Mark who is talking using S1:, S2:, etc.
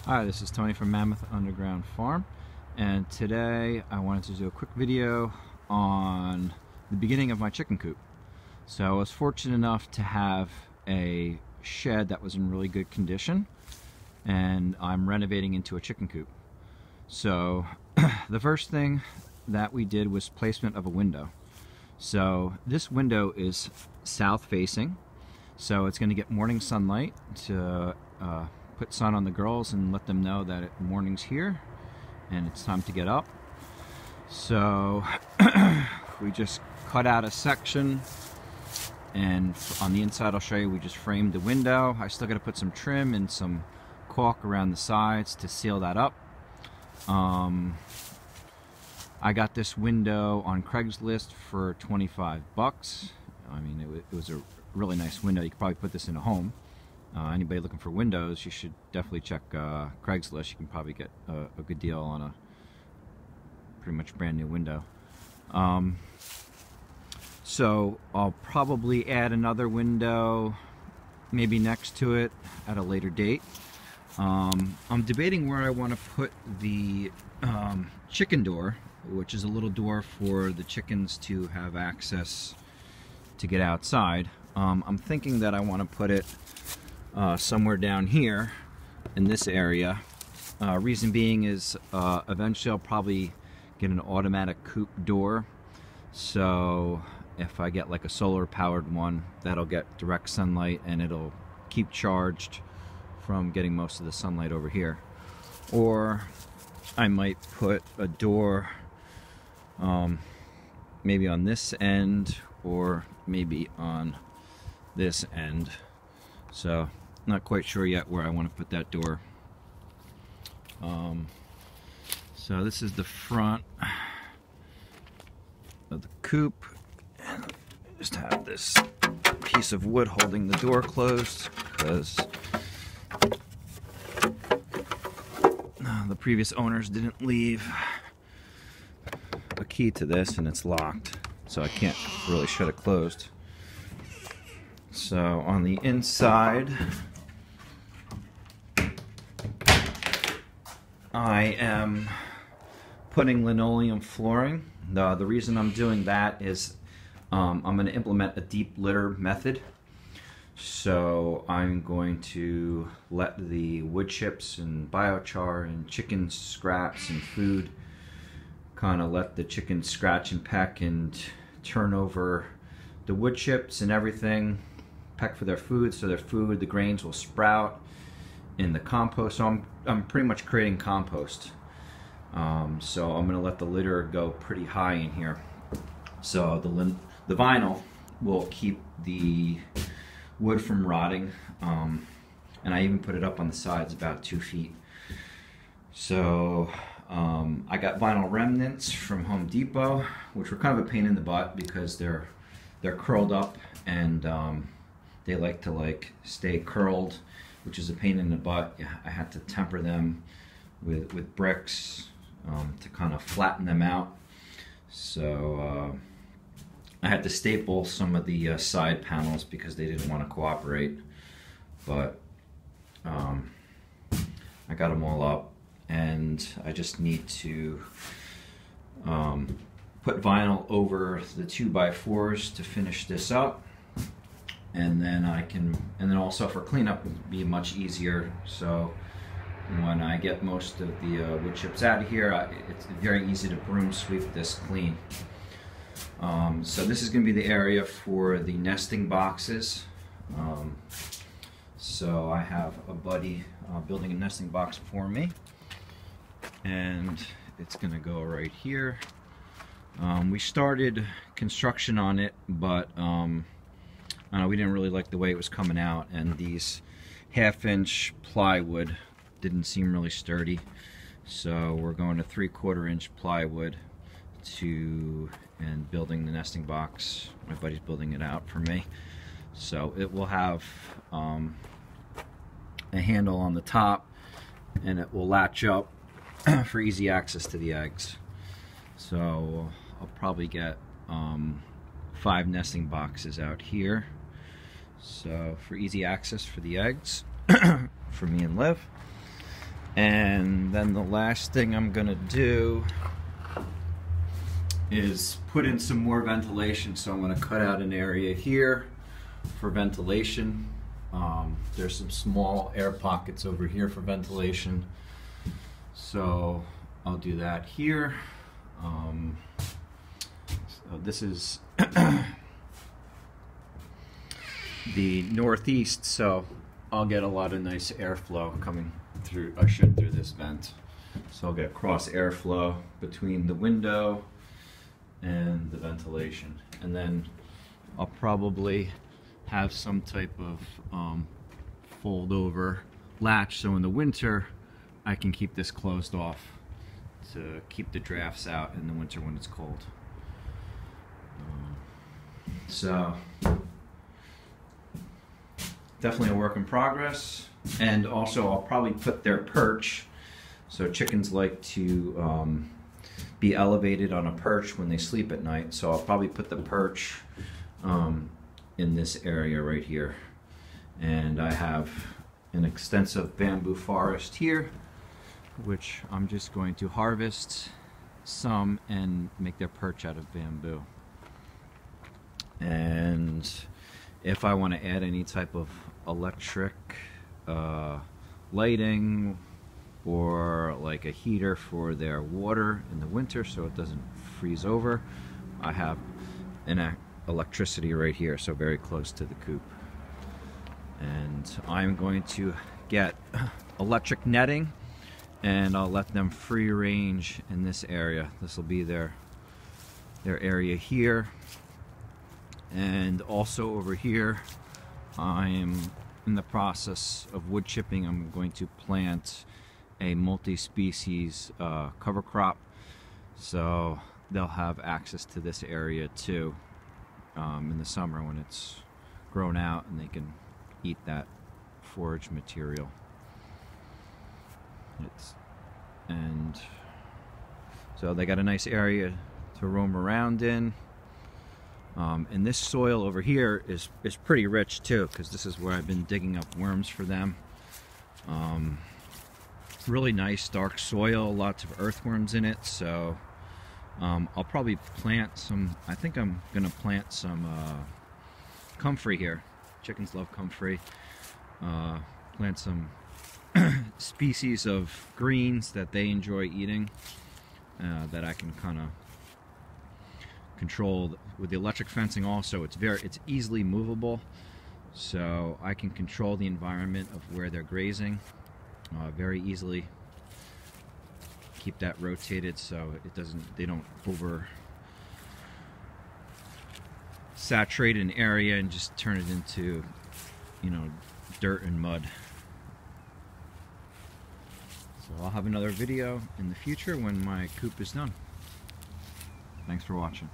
S1: Hi, this is Tony from Mammoth Underground Farm, and today I wanted to do a quick video on the beginning of my chicken coop. So I was fortunate enough to have a shed that was in really good condition, and I'm renovating into a chicken coop. So the first thing that we did was placement of a window. So this window is south facing, so it's going to get morning sunlight to put sun on the girls and let them know that morning's here and it's time to get up. So we just cut out a section, and on the inside I'll show you, we just framed the window. I still got to put some trim and some caulk around the sides to seal that up. I got this window on Craigslist for 25 bucks. I mean, it was a really nice window. You could probably put this in a home. Anybody looking for windows, you should definitely check Craigslist. You can probably get a good deal on a pretty much brand new window. So I'll probably add another window maybe next to it at a later date. I'm debating where I want to put the chicken door, which is a little door for the chickens to have access to get outside. I'm thinking that I want to put it somewhere down here in this area. Reason being is eventually I'll probably get an automatic coop door, so if I get like a solar powered one, that'll get direct sunlight and it'll keep charged from getting most of the sunlight over here. Or I might put a door maybe on this end or maybe on this end. So not quite sure yet where I want to put that door. So this is the front of the coop, and just have this piece of wood holding the door closed because the previous owners didn't leave a key to this, and it's locked, so I can't really shut it closed. So on the inside, I am putting linoleum flooring. The reason I'm doing that is I'm going to implement a deep litter method. So I'm going to let the wood chips and biochar and chicken scraps and food kind of let the chickens scratch and peck and turn over the wood chips and everything, peck for their food, so the grains will sprout in the compost. So I'm pretty much creating compost. So I'm going to let the litter go pretty high in here. So the vinyl will keep the wood from rotting, and I even put it up on the sides about 2 feet. So I got vinyl remnants from Home Depot, which were kind of a pain in the butt because they're curled up, and they like to stay curled, which is a pain in the butt. I had to temper them with bricks to kind of flatten them out. So I had to staple some of the side panels because they didn't want to cooperate, but I got them all up, and I just need to put vinyl over the 2x4s to finish this up, and then also for cleanup it'll be much easier. So when I get most of the wood chips out of here, it's very easy to broom sweep this clean. So this is going to be the area for the nesting boxes. So I have a buddy building a nesting box for me, and it's going to go right here. We started construction on it, but we didn't really like the way it was coming out, and these 1/2-inch plywood didn't seem really sturdy. So we're going to 3/4 inch plywood and building the nesting box. My buddy's building it out for me. So it will have a handle on the top, and it will latch up for easy access to the eggs. So I'll probably get 5 nesting boxes out here, so for easy access for the eggs for me and Liv. And then the last thing I'm gonna do is put in some more ventilation. So I'm gonna cut out an area here for ventilation. There's some small air pockets over here for ventilation. So I'll do that here. So this is the northeast, so I'll get a lot of nice airflow coming through, through this vent. So I'll get cross airflow between the window and the ventilation. And then I'll probably have some type of fold over latch, so in the winter I can keep this closed off to keep the drafts out in the winter when it's cold. So definitely a work in progress. And also I'll probably put their perch, so chickens like to be elevated on a perch when they sleep at night, so I'll probably put the perch in this area right here. And I have an extensive bamboo forest here, which I'm just going to harvest some and make their perch out of bamboo. And if I want to add any type of electric lighting or like a heater for their water in the winter so it doesn't freeze over, I have an electricity right here, so very close to the coop. And I'm going to get electric netting, and I'll let them free range in this area. This will be their area here. And also over here, I'm in the process of wood chipping. I'm going to plant a multi-species cover crop, so they'll have access to this area too in the summer when it's grown out, and they can eat that forage material. And so they got a nice area to roam around in. And this soil over here is pretty rich too, because this is where I've been digging up worms for them. Really nice dark soil, lots of earthworms in it, so I'll probably plant some, I think I'm gonna plant some comfrey here. Chickens love comfrey. Plant some species of greens that they enjoy eating, that I can kind of control with the electric fencing. Also, it's easily movable, so I can control the environment of where they're grazing very easily. Keep that rotated so they don't over saturate an area and just turn it into, you know, dirt and mud. So I'll have another video in the future when my coop is done. Thanks for watching.